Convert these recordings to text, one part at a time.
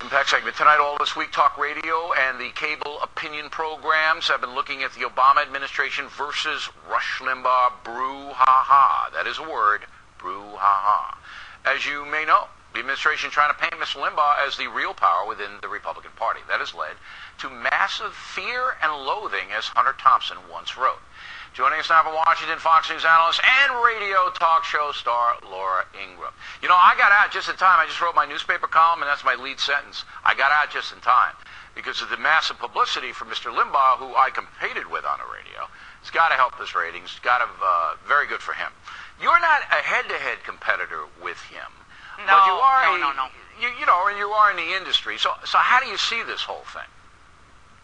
Welcome back. Segment tonight, All This Week Talk Radio and the cable opinion programs have been looking at the Obama administration versus Rush Limbaugh brouhaha. That is a word, brouhaha. As you may know, the administration is trying to paint Mr. Limbaugh as the real power within the Republican Party. That has led to massive fear and loathing, as Hunter Thompson once wrote. Joining us now from Washington, Fox News analyst and radio talk show star Laura Ingraham. You know, I got out just in time. I just wrote my newspaper column, and that's my lead sentence. I got out just in time because of the massive publicity for Mr. Limbaugh, who I competed with on the radio. It's got to help his ratings. It's got to, very good for him. You're not a head-to-head competitor with him. No, but you are no. You know, and you are in the industry. So how do you see this whole thing?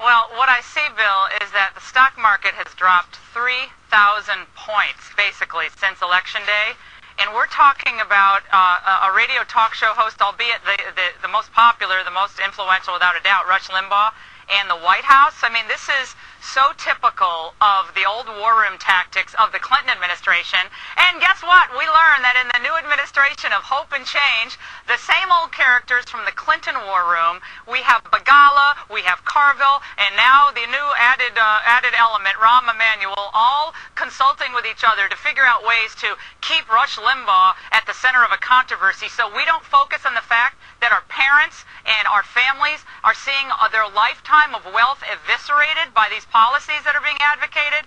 Well, what I see, Bill, is that the stock market has dropped 3,000 points, basically, since Election Day. And we're talking about a radio talk show host, albeit the most popular, the most influential, without a doubt, Rush Limbaugh, and the White House. I mean, this is so typical of the old war room tactics of the Clinton administration. And guess what? We learned that in the new administration of hope and change, the same old characters from the Clinton war room, we have Begala, we have Carville, and now the new added element, Rahm Emanuel, all consulting with each other to figure out ways to keep Rush Limbaugh at the center of a controversy, so we don't focus on the fact that our parents and our families are seeing their lifetime of wealth eviscerated by these policies that are being advocated.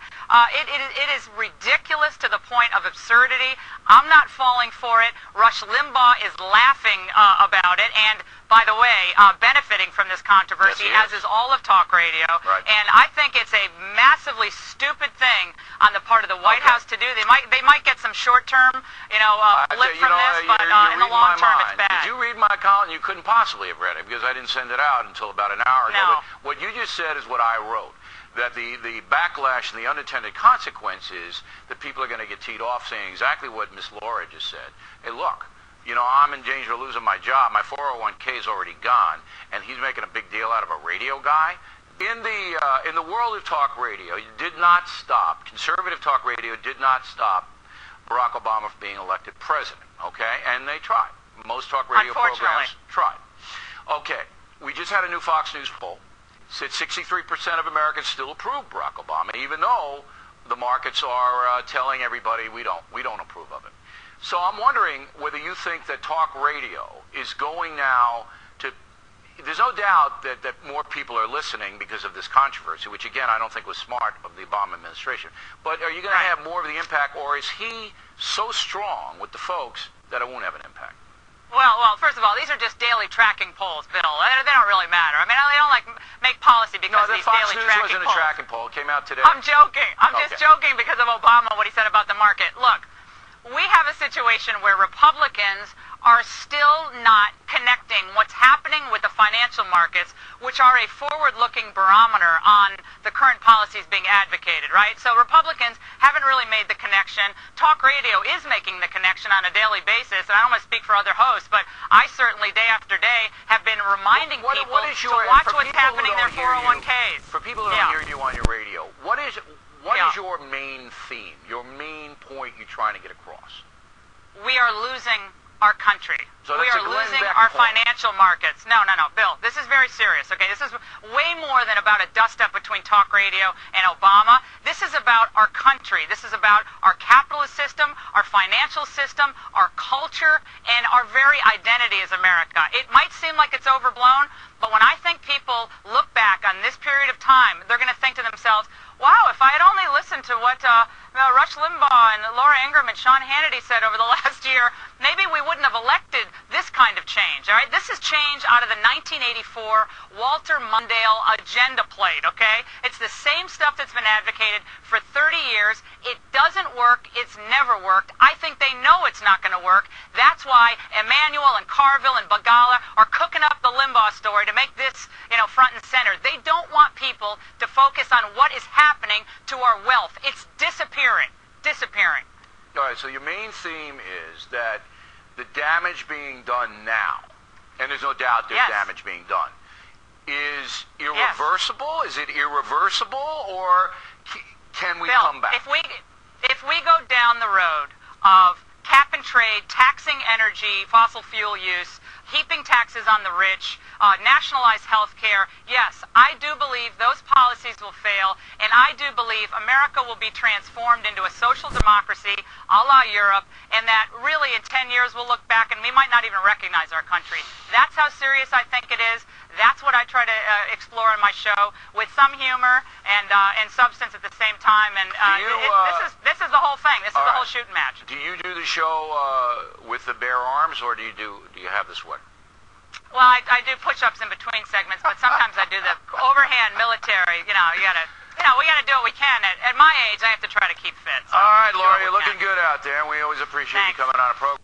It is ridiculous to the point of absurdity. I'm not falling for it. Rush Limbaugh is laughing about it, and by the way, benefiting from this controversy, yes, as is all of talk radio. Right. And I think it's a massively stupid thing on the part of the White House to do. They might get some short-term, blip from this, but in the long term, it's bad. Did you read my column? You couldn't possibly have read it because I didn't send it out until about an hour ago. No. But what you just said is what I wrote. That the backlash and the unintended consequences that people are going to get teed off saying exactly what Miss Laura just said. Hey, look, you know, I'm in danger of losing my job. My 401k is already gone, and he's making a big deal out of a radio guy. In the world of talk radio, you did not stop. Conservative talk radio did not stop Barack Obama from being elected president. Okay, and they tried. Most talk radio programs tried. Okay, we just had a new Fox News poll. Said 63% of Americans still approve Barack Obama, even though the markets are telling everybody we don't approve of it. So I'm wondering whether you think that talk radio is going now to. There's no doubt that more people are listening because of this controversy, which again I don't think was smart of the Obama administration. But are you going to have more of the impact, or is he so strong with the folks that it won't have an impact? Well, first of all, these are just daily tracking polls, Bill. They don't really matter. I mean, they don't make policy because of these daily tracking polls. No, the Fox News wasn't a tracking poll. It came out today. I'm joking. I'm just joking because of Obama, what he said about the market. Look, we have a situation where Republicans are still not connecting what's happening with the financial markets, which are a forward-looking barometer on the current policies being advocated, right? So Republicans haven't really made the connection. Talk radio is making the connection on a daily basis, and I don't want to speak for other hosts, but I certainly, day after day, have been reminding people to watch what's happening in their 401ks. For people who don't hear you on your radio, what is your main theme, your main point you're trying to get across? We are losing our country. So we are losing our financial markets. No, Bill, this is very serious, okay? This is way more than about a dust-up between talk radio and Obama. This is about our country. This is about our capitalist system, our financial system, our culture, and our very identity as America. It might seem like it's overblown, but when I think people look back on this period of time, they're going to think to themselves, wow, if I had only listened to what Rush Limbaugh and Laura Ingraham and Sean Hannity said over the last year, maybe we wouldn't have elected this kind of change, all right? This is change out of the 1984 Walter Mondale agenda plate, okay? It's the same stuff that's been advocated for 30 years. It doesn't work. It's never worked. I think they know it's not going to work. That's why Emanuel and Carville and Begala are cooking up the Limbaugh story to make this, front and center. They don't want people to focus on what is happening to our wealth. It's disappearing. All right, so your main theme is that the damage being done now, and there's no doubt there's damage being done, is irreversible? Is it irreversible, or can we come back? If we go down the road of cap and trade, taxing energy, fossil fuel use heaping taxes on the rich, nationalize health care. Yes, I do believe those policies will fail, and I do believe America will be transformed into a social democracy a la Europe, and that really in 10 years we'll look back and we might not even recognize our country. That's how serious I think it is. That's what I try to explore in my show, with some humor and substance at the same time. And this is the whole thing. This is the whole shooting match. Do you do the show with the bare arms, or do you have the sweater? Well, I do push-ups in between segments, but sometimes I do the overhand military. We got to do what we can. At my age, I have to try to keep fit. So all right, Laura, you're looking good out there, and we always appreciate you coming on a program.